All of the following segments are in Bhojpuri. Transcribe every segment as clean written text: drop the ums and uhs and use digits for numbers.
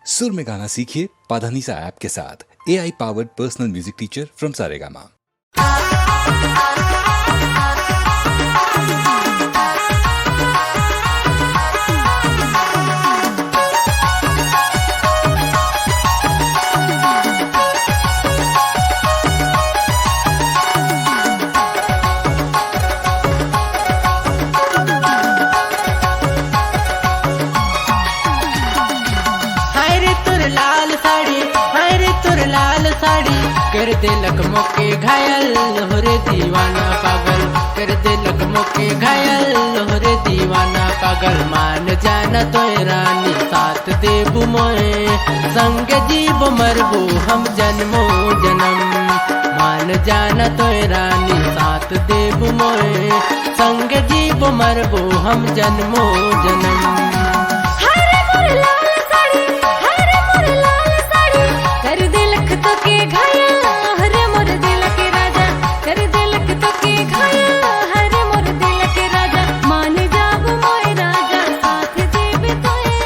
सुर में गाना सीखिए पाधानीसा ऐप के साथ। AI powered personal music teacher from Saregama. कर दे लकमों के घायल लोहरे दीवाना पागल, कर दे लकमों के घायल लोहरे दीवाना पागल। मान जाना तो रानी साथ देबू मोए, संग जीव मरबू हम जन्मो जन्म। मान जाना तो रानी साथ देबू मोए, संग जीव मरबू हम जन्मो जन्म। कर दे लख तो के घायल हरे मोर दिल के राजा, कर दे लख तो के घायल हरे मोर दिल के राजा। मान जाब मोय राजा साथ देब तोए,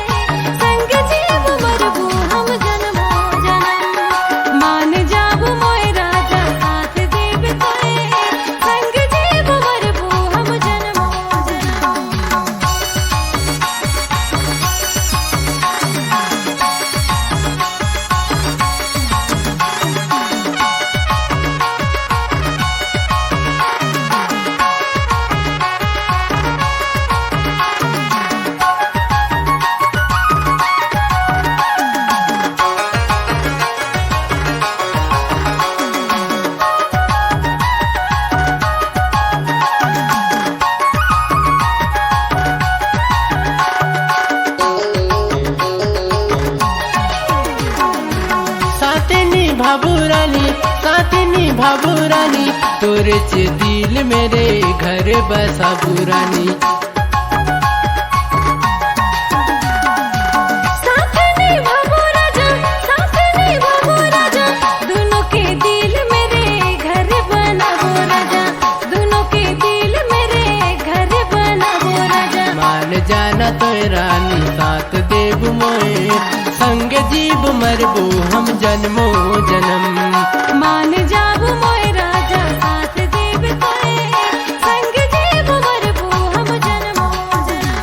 संग जीव मरबू हम जन्मो जन्म। मान जाब मोय राजा साथ देब तोए, संग जीव मरबू हम जन्मो जन्म। भाबू रानी तोरे से दिल मेरे घर बसा बुरानी। साथ नहीं भाबू राजा, साथ नहीं भाबू राजा, दोनों के दिल मेरे घर बना हो राजा, दोनों के दिल मेरे घर बना हो राजा। मान जाना तो रानी साथ देबू मोए, संग जीव मरबू हम जन्मो जन्म। मान जाबू मोय राजा साथ देब तोए, संग जीव मरबू हम जन्मो जन्म।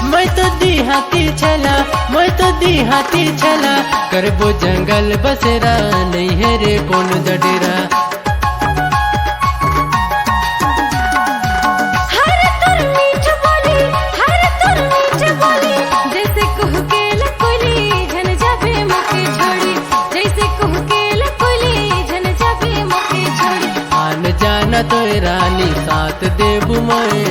मैं तो देहाती छला करबो जंगल बसेरा, नहीं है रे कौन जडेरा। हर तुर मीठ बोली, हर तुर मीठ बोली, जैसे कुह के लकोली झन जाबे मुके छोड़ी, जैसे कुह के लकोली झन जाबे मुके छोड़ी। मान जाना तो रानी साथ देबू मोए,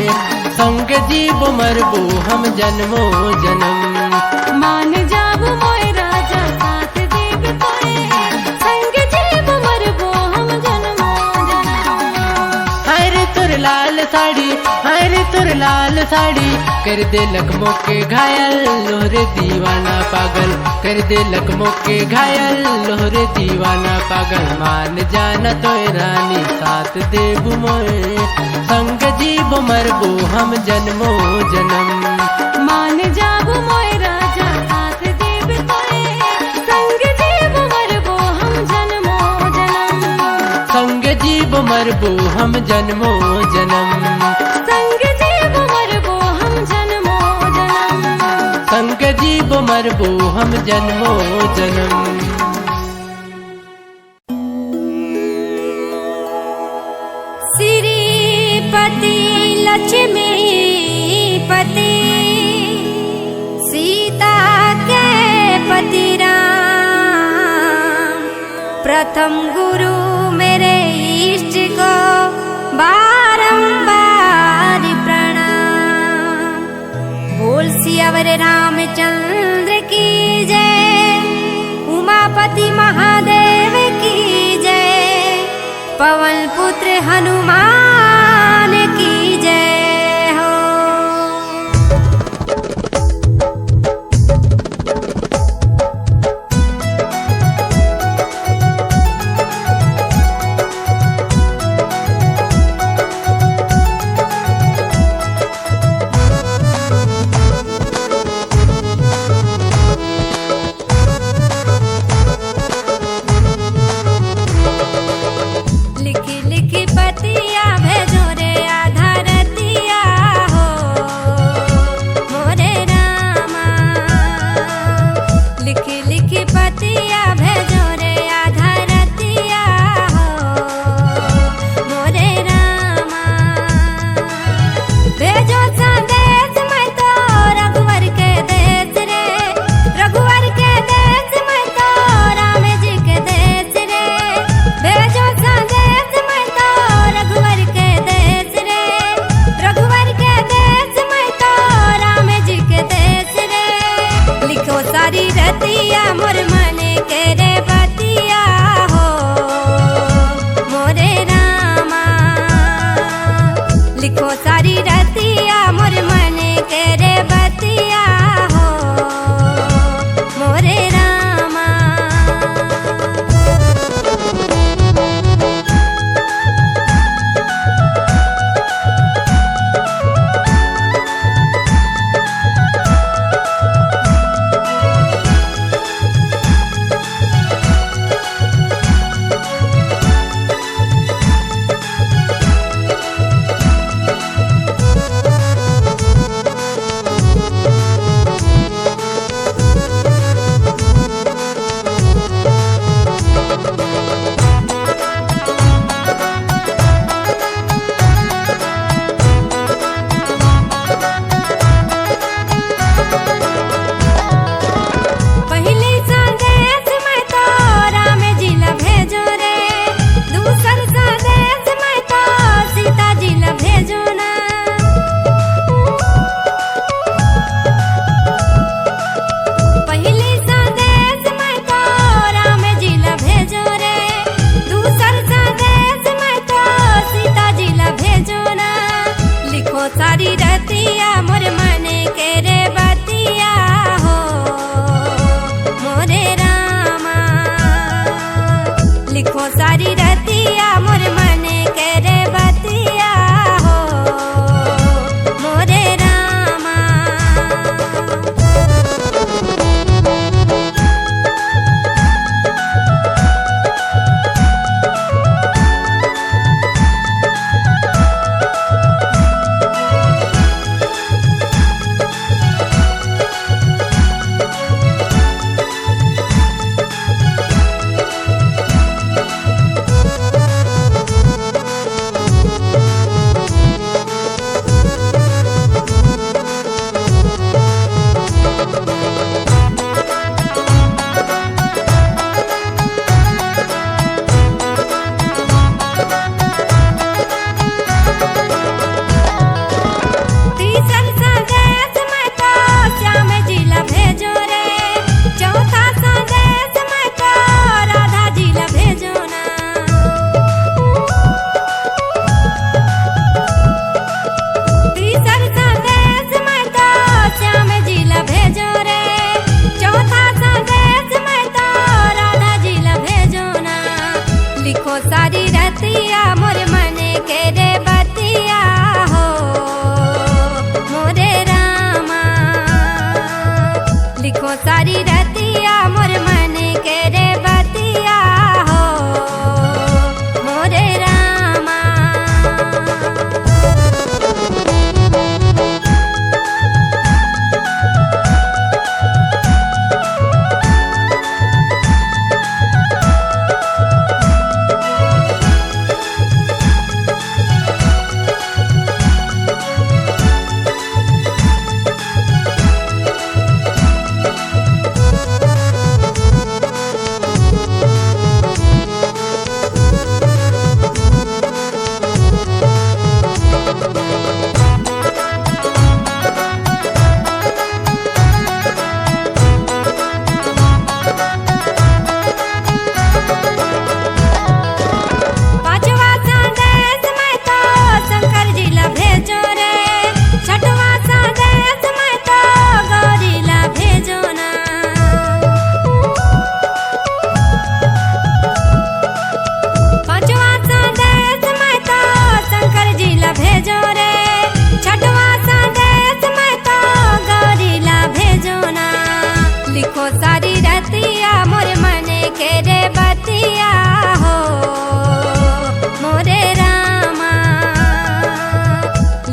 संग जीव मरबू हम जन्मो जन्म। मान जाबू मोय राजा साथ देब तोए, संग जीव मरबू हम जन्मो जन्म। हरे तुर लाल साड़ी, हरे तुर लाल साड़ी, कर दे लकमों के घायल लोहरे दीवाना पागल, कर दे लकमों के घायल लोहरे दीवाना पागल। मान जाना तो रानी साथ देबू मोए, संग जीव मरबू हम जन्मो जन्म। मान जाबू मोय राजा साथ देब तोए, संग जीव मरबू हम जन्मो जन्म। संग जीव मरबू हम जन्मो जन्म। संग जीव मरबू हम जन्मो जन्म। संग जीव मरबू हम जन्मो जन्म। श्रीपति लक्ष्मी पति सीता के पति राम, प्रथम गुरु मेरे इष्ट को बारंबार चंद्र की जय, उमापति महादेव की जय, पवन पुत्र हनुमान की जय हो। लिखी लिखी पतिया भेजो रे आधारतिया हो मोरे रामा। लिखी लिखी पतिया भेजो रे आधारतिया हो मोरे रामा। भेजो संदेश मैं तो रघुवर के देश रे, रघुवर के देश मैं तो राम जी के देश रे। भेजो संदेश मैं तो रघुवर के देश रे, रघुवर के देश मैं तो राम जी के देश रे। लिखो सारी रतिया मोर मन के रे बतिया हो मोरे रामा। लिखो सारी रतिया मोर मन के रे बतिया हो मोरे रामा। पहली संदेश मैं तो राम जी ला भेजो रे, दूसर संदेश मैं तो सीता जी ला भेजो ना। पहली संदेश मैं तो राम जी ला भेजो रे, दूसर संदेश मैं तो सीता जी ला भेजो ना। लिखो सारी रतिया मोर मन के रे बतिया हो मोरे रामा। लिखो सारी रतिया मोर मन के रे बतिया हो मोरे रामा।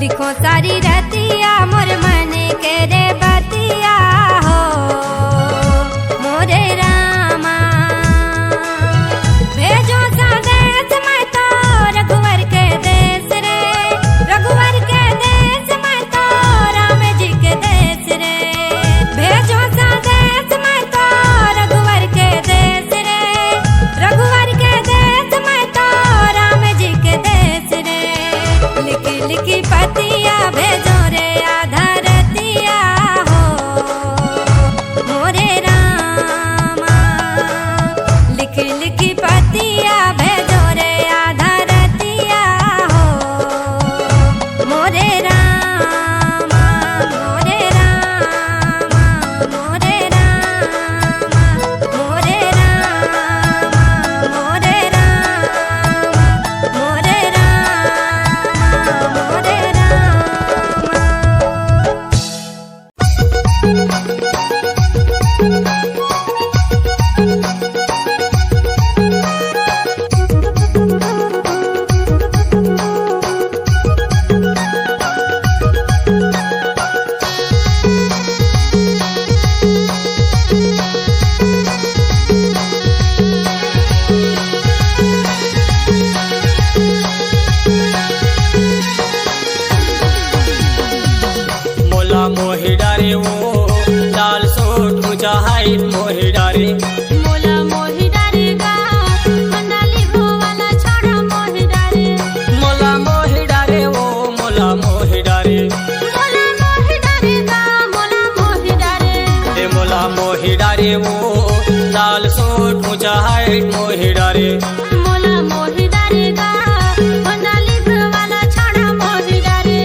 लिखो सारी रतिया मोर मन के रे बतिया हो मोरे रामा भेजो संदेश मैं तो रघुवर के देश रे रघुवर के देश मैं तो राम जी के देश रे भेजो संदेश मैं तो रघुवर के देश रे रघुवर के देश मैं तो राम जी के देश रे लिखी लिखी पतिया भेजो रे आधा रतिया हो मोरे रामा लिखी लिखी पतिया भेजो रे आधा रतिया हो मोरे रामा मोरे रामा मोरे रामा मोरे रामा मोरे रामा मोरे रामा मोरे मोला मोहि डारे वो लाल सूट ऊंचा हाइट मोहि डारे मोला मोहि डारेगा मनाली वाला छोड़ा मोहि डारे मोला मोहि डारे वो मोला मोहि डारे मोला मोहि डारेगा मोला मोहि डारे ए मोला मोहि डारे वो लाल सूट ऊंचा हाइट मोहि डारे मोला मोहि डारेगा मनाली वाला छोड़ा मोहि डारे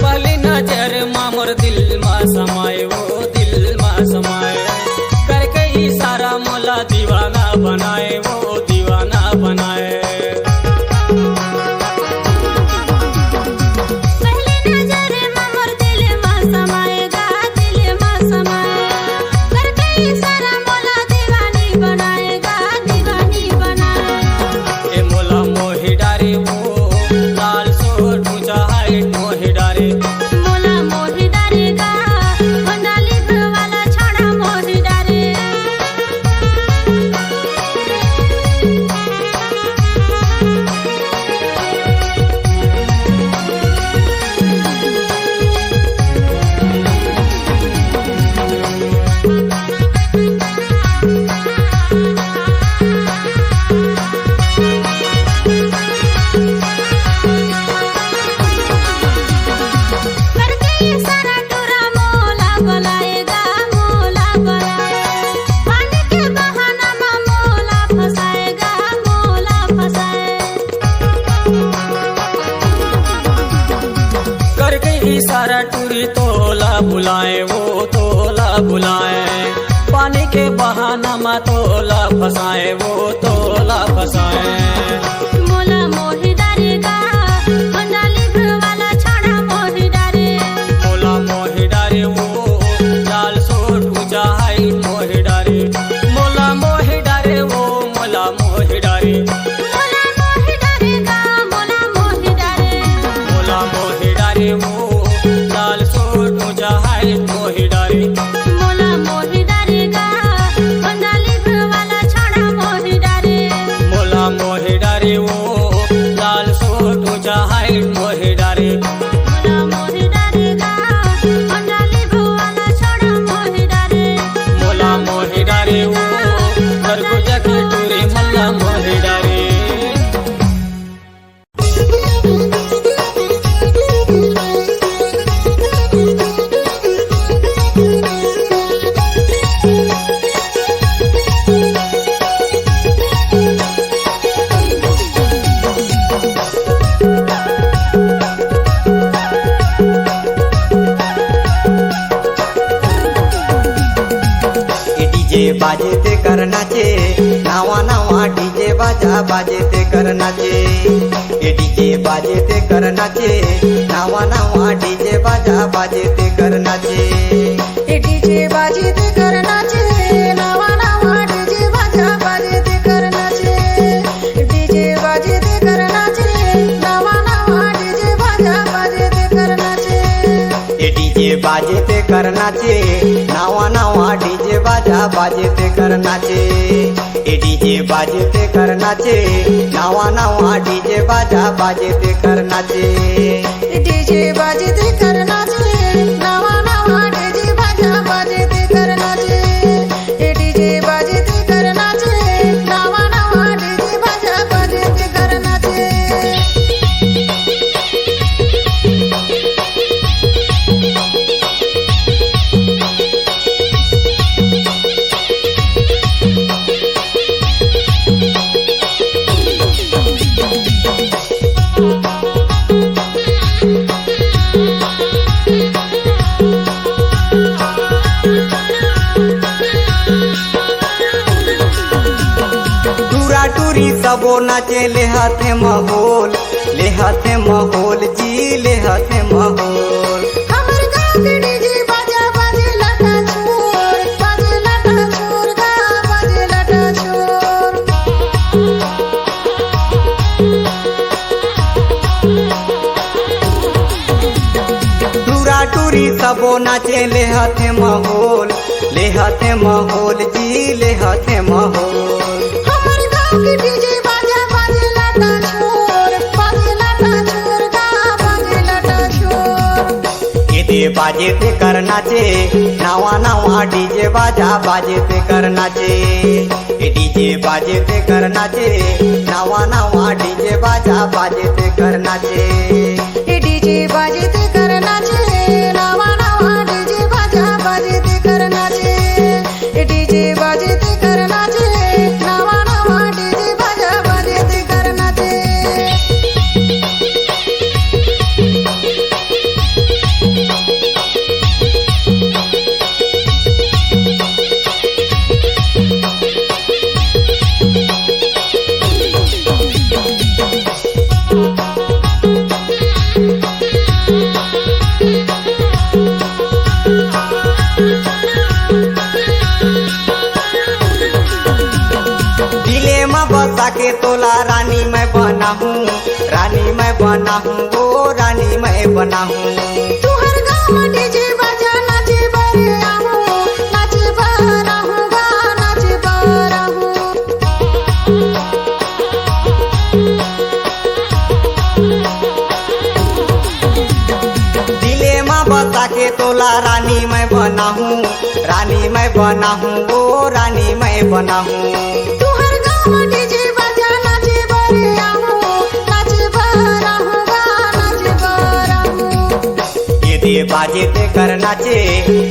पहली नजर माँ मोर दिल मा समाए वो दिल मा समाए करके इशारा मोला दीवाना बनाए वो दीवाना बनाए पहली नजर में मोर दिल में समाएगा दिल में समाए करके इशारा मोला दीवानी बनाएगा दीवानी बनाए ए मोला मोहि डारे वो लाल सूट ऊंचा हाइट मोहि डारे मोला मोहि डारेगा मनाली वाला छोड़ा मोहि डारे करके इशारा टूरा मोला बुलाएगा मोला बुलाए पानी के बहाना में मोला फंसाएगा मोला फंसाए करके इशारा टूरी तोला बुलाए वो तोला बुलाए पानी के बहाना में तोला फसाए वो तोला फसाए मोला मोहि डारेगा मनाली वाला छोड़ा मोहि डारे मोला मोहि डारे वो लाल सूट ऊंचा हाइट मोहि डारे मोला मोहि डारे वो मोला मोहि डारे मोला मोहि डारेगा मोला मोहि डारे मोला मोहि डारे वो लाल सूट ऊंचा हाइट मोहि डारे मोला मोहि डारेगा मनाली वाला छोड़ा मोहि डारे मोला मोहि डारे डीजे बाजे ते कर नाचे, नावा नावा डीजे बाजा बाजे ते कर नाचे। ए डीजे बाजे ते कर नाचे, नावा नावा डीजे बाजा बाजे ते कर नाचे। ए डीजे बाजे ते कर नाचे, नावा नावा डीजे बाजा बाजे ते कर नाचे। डीजे बाजे ते कर नाचे, नावा नावा डीजे बाजा बाजे ते कर नाचे। ए डीजे बाजे ते कर नाचे, नावा नावा डीजे बाजा बाजे ते कर नाचे। ए डीजे बाजे ते कर नाचे, नावा नावा डीजे बाजा बाजे ते कर नाचे। डीजे बाजे ते कर नाचे, नावा नावा डीजे बाजा बाजे ते कर नाचे। डीजे बाजे ते कर नाचे, नावा नावा डीजे बाजा बाजे ते कर नाचे। टूरा टूरी सबो नाचे ले हाथे माहौल, ले हाथे माहौल जी ले हाथे माहौल। हमर गाँव के डीजे बाजा बाजे लटा छोर, बाजे लटा छोर गा बाजे लटा छोर। टूरा टूरी सबो नाचे ले हाथे माहौल, ले हाथे माहौल जी ले हाथे माहौल। हमर गाँव के डीजे बाजा बाजे लटा छोर, बाजे लटा छोर गा बाजे लटा छोर। ए दे बाजे ते कर नाचे, नावा नावा डीजे बाजा बाजे ते कर नाचे। ए डीजे बाजे ते कर नाचे, नावा नावा डीजे बाजा बाजे ते कर नाचे। डीजे बाजे ते कर नाचे, नावा नावा डीजे बाजा बाजे ते कर नाचे। डीजे बाजे ते कर नाचे, नावा नावा डीजे बाजा बाजे ते कर नाचे। दिले में बसा के तोला रानी मैं बना हूँ, रानी मैं बना हूँ, ओ रानी मैं बना हूँ। तुहर गाँव में डीजे बाजा नाचे बरे आहूँ, नाचे बरा हूँ गा नाचे बरा हूँ। दिले में बसा के तोला रानी मैं बना हूँ, रानी मैं बना हूँ, ओ रानी मैं बना हूँ। तुहर गाँव में डीजे बाजा नाचे बरे आहूँ, नाचे बरा हूँ गा नाचे बरा हूँ। ये दे बाजे ते कर नाचे,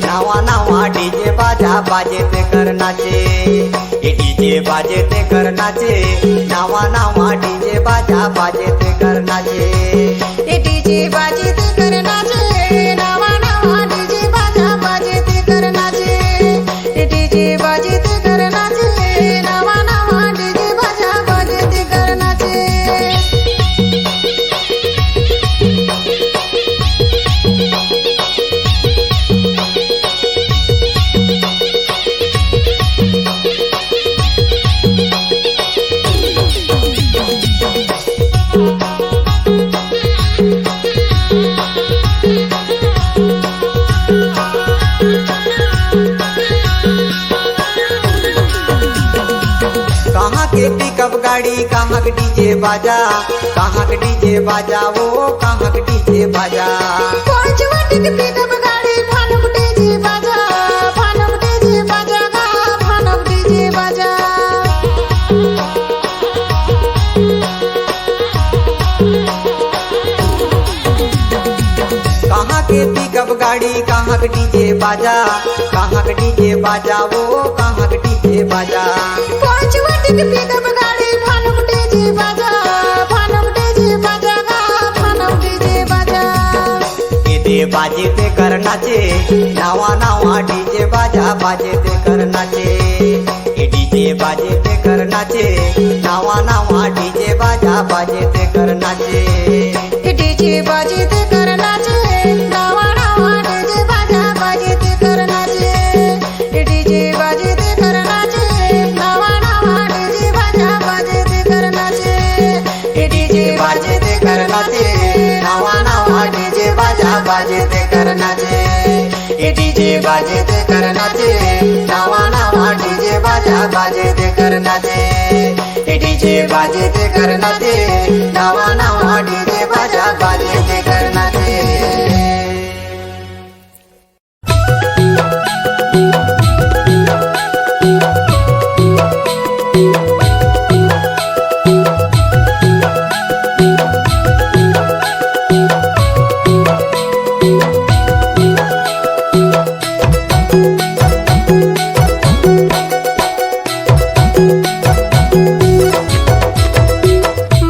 नावा नावा डीजे बाजा बाजे ते कर नाचे। ये डीजे बाजे ते कर नाचे, नावा नावा डीजे बाजा बाजे ते कर नाचे। डीजे बाजे ते कर नाचे, नावा नावा डीजे बाजा बाजे ते कर नाचे। डीजे बाजे ते कर नाचे, नावा नावा डीजे बाजा बाजे ते कर नाचे। कहाँ के पिकअप गाड़ी, कहाँ के डीजे बाजा, कहाँ के डीजे बाजा, वो कहाँ के डीजे बाजा। पाँच वाटी के पिकअप गाड़ी, भानुक डीजे बाजा, भानुक डीजे बाजा गा भानुक डीजे बाजा। कहाँ के पिकअप गाड़ी, कहाँ के डीजे बाजा, कहाँ के डीजे बाजा, वो कहाँ के डीजे बाजा। पाँच वाटी के पिकअप गाड़ी, भानुक डीजे बाजा, भानुक डीजे बाजा गा भानुक डीजे बाजा। डीजे बाजे ते कर नाचे, नावा नावा डीजे बाजा बाजे ते कर नाचे। बाजे ते कर नाचे डीजे बाजे ते कर नाचे नावा नावा डीजे बाजा बाजे ते कर नाचे डीजे बाजे ते कर नाचे नावा नावा डीजे बाजा बाजे ते कर नाचे डीजे बाजे ते कर नाचे नावा नावा डीजे बाजा बाजे ते कर नाचे डीजे बाजे ते कर नाचे नावा नावा डीजे बाजा बाजे ते कर नाचे डीजे बाजे ते कर नाचे नावा नावा डीजे बाजा बाजे ते कर नाचे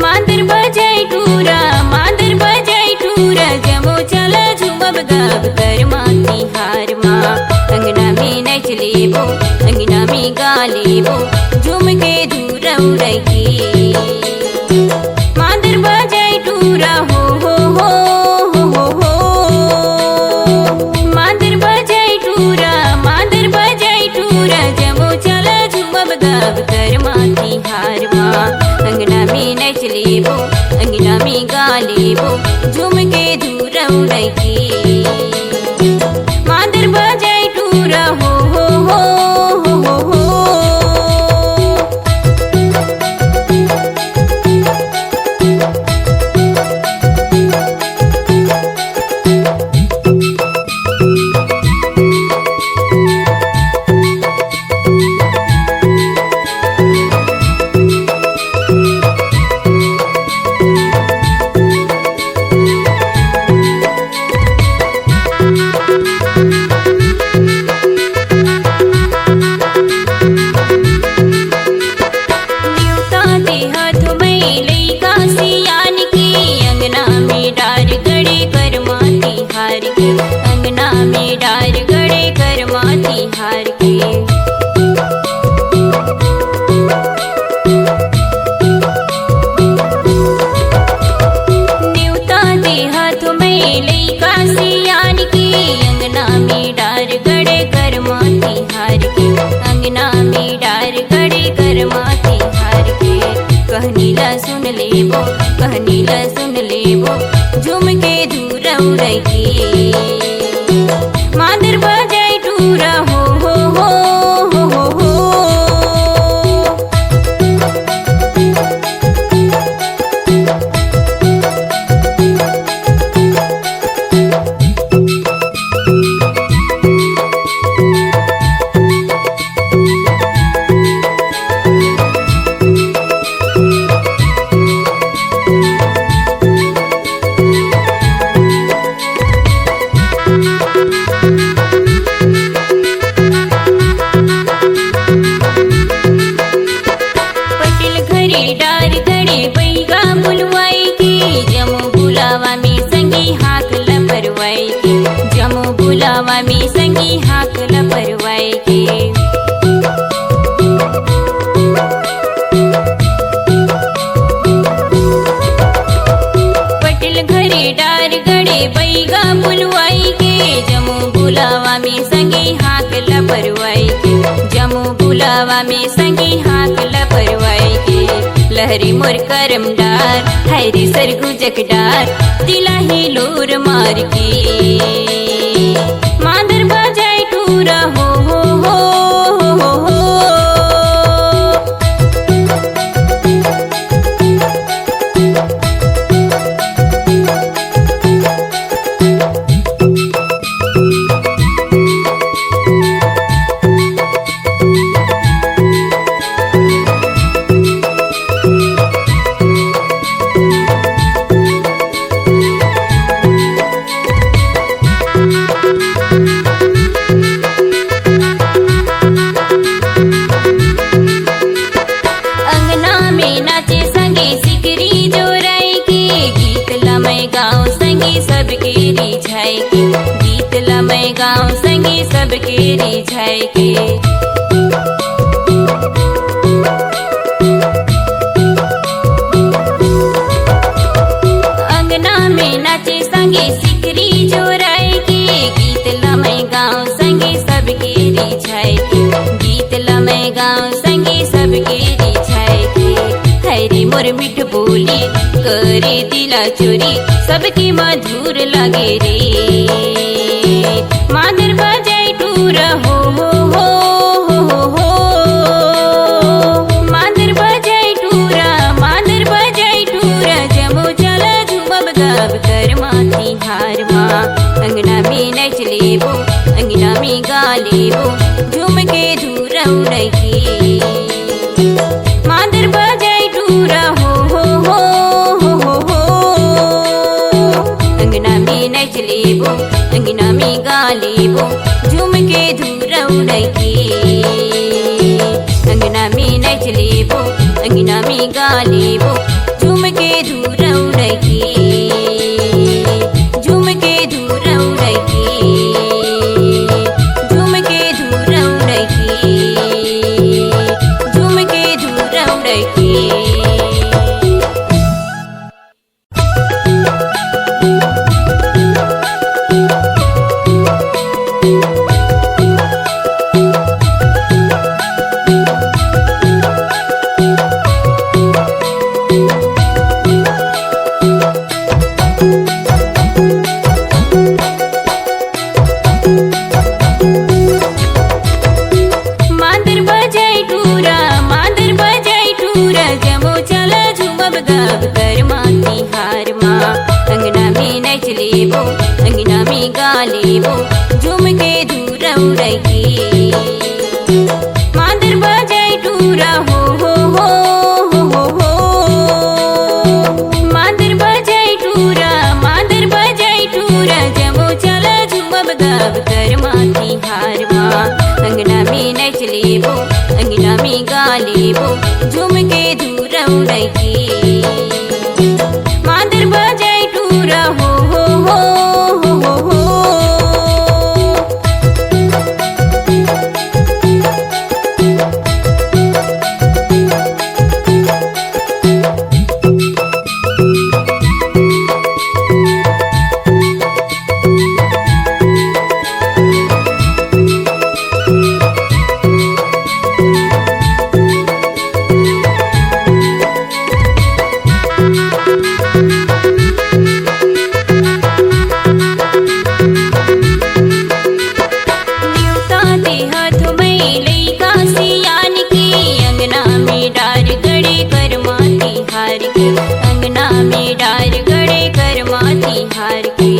मांदर बजाई टूरा जमो चला झुमब दब कर माती हार माँ अंगना में नच लेबो अंगना में गा लेबो झुम के दूर उड़की मांदर बजाई टूरा हो मांदर बजाई टूरा जमो चला झुमब दब कर माती हार माँ अंगना में नच लेबो अंगना में गा लेबो झुम के दूर उड़की मांदर बजाई टूरा हो अंगना में डार गड़े कर माती हार के न्यूता दे हाथ में लइका सियान के अंगना में डार गड़े कर माती हार के अंगना में डार गड़े कर माती हार के कहनी ला सुन लेबो झुम के दूर उड़की मांदर बजाई टूरा हो बुलावा में संगी हाकल परवाई के पटेल घरे डार गड़े बैगा बुलवाई के जमो बुलावा में संगी हाकल परवाई के जमो बुलावा में संगी हाकल परवाई के लहरी मोर करम डार हैरी सरगुजक डार दिला ही लोर मार के मांदर बजाई टूरा हो गीत लमय गाँव संगी सबके रिझाए के गाँव संगी सबके रिझाए के हरी मोर मिठ बोली करे दिला चोरी सबके मधुर लगे रे मादर बजाई टूर हो मादर बजाई टूरा जमो चला झूमब गाब कर माती हार माँ अंगना में नच लेबो अंगना में गा लेबो झूम के धूर उड़की मादर बजाई टूरा हो अंगना में नच लेबो अंगना में गा लेबो झूम के धूर उड़की अंगना में नच लेबो अंगना में गा लेबो झूम के धूर उड़की झूम के धूर उड़की झूम के धूर उड़की झूम के धूर उड़की लेबो झूम के धूर उड़की मादर बजाई टूरा हो मादर बजाई टूरा जमो चला झूमब गाब कर माती हार माँ अंगना में नच लेबो अंगना में गा लेबो झूम के धूर उड़की मादर बजाई टूरा हो अंगना में डार गड़े कर माती हार के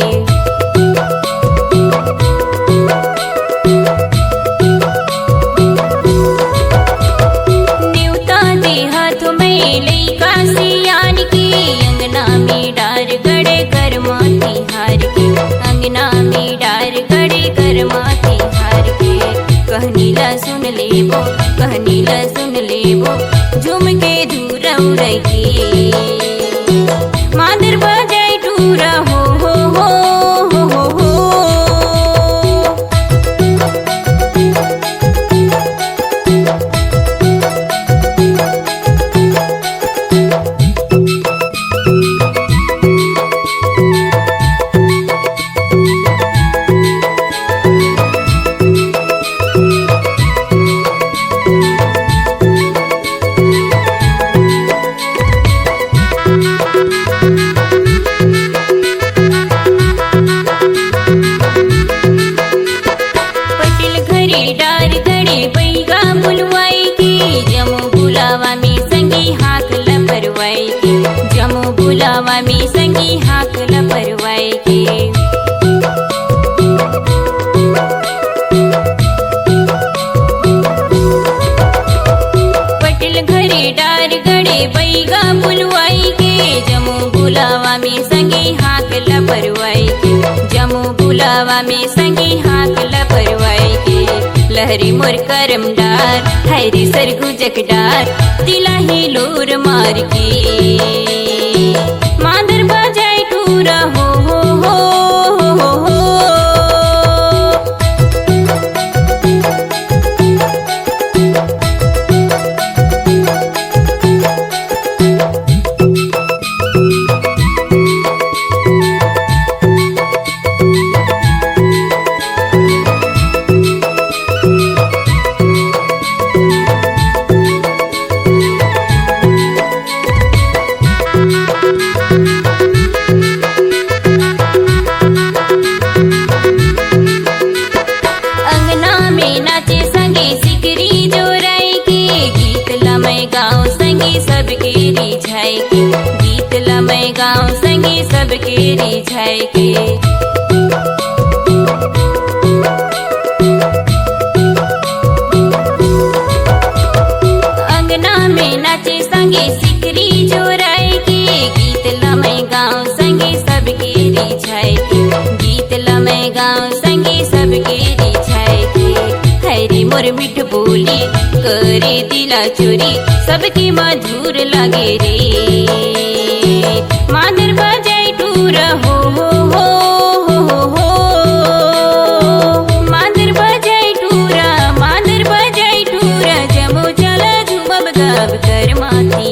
न्यूता दे हाथ में लइका सियान के अंगना में डार गड़े कर माती हार के अंगना में डार गड़े कर माती हार के कहनी ला सुन लेबो कहनी ला सुन लेबो झूम के धूर उड़की मादर बजाई टूरा हो बुलावा में संगी हाकल परवाई के पटेल घरे डार गड़े बैगा बुलवाई के जमो बुलावा में संगी हाकल परवाई के जमो बुलावा में संगी हाकल परवाई के लहरी मोर करम डार हैरी सरगुजक डार दिला ही लोर मार के मादर बजाई टूरा हो संगी सबके रिझाए के गीत लमै गाँव संगी सबके रिझाए के अंगना में नाचे संगे सिकरी जोराए के गीत लमै गाँव संगे सबके रिझाए के गीत लमै गाँव संगे सबके रिझाए के हरे मोर मिठ बोली करे दिला चोरी सबके मधुर लगे रे मादर बजाई टूर हो मादर बजाई टूरा जमो चला झुमब गब कर माथी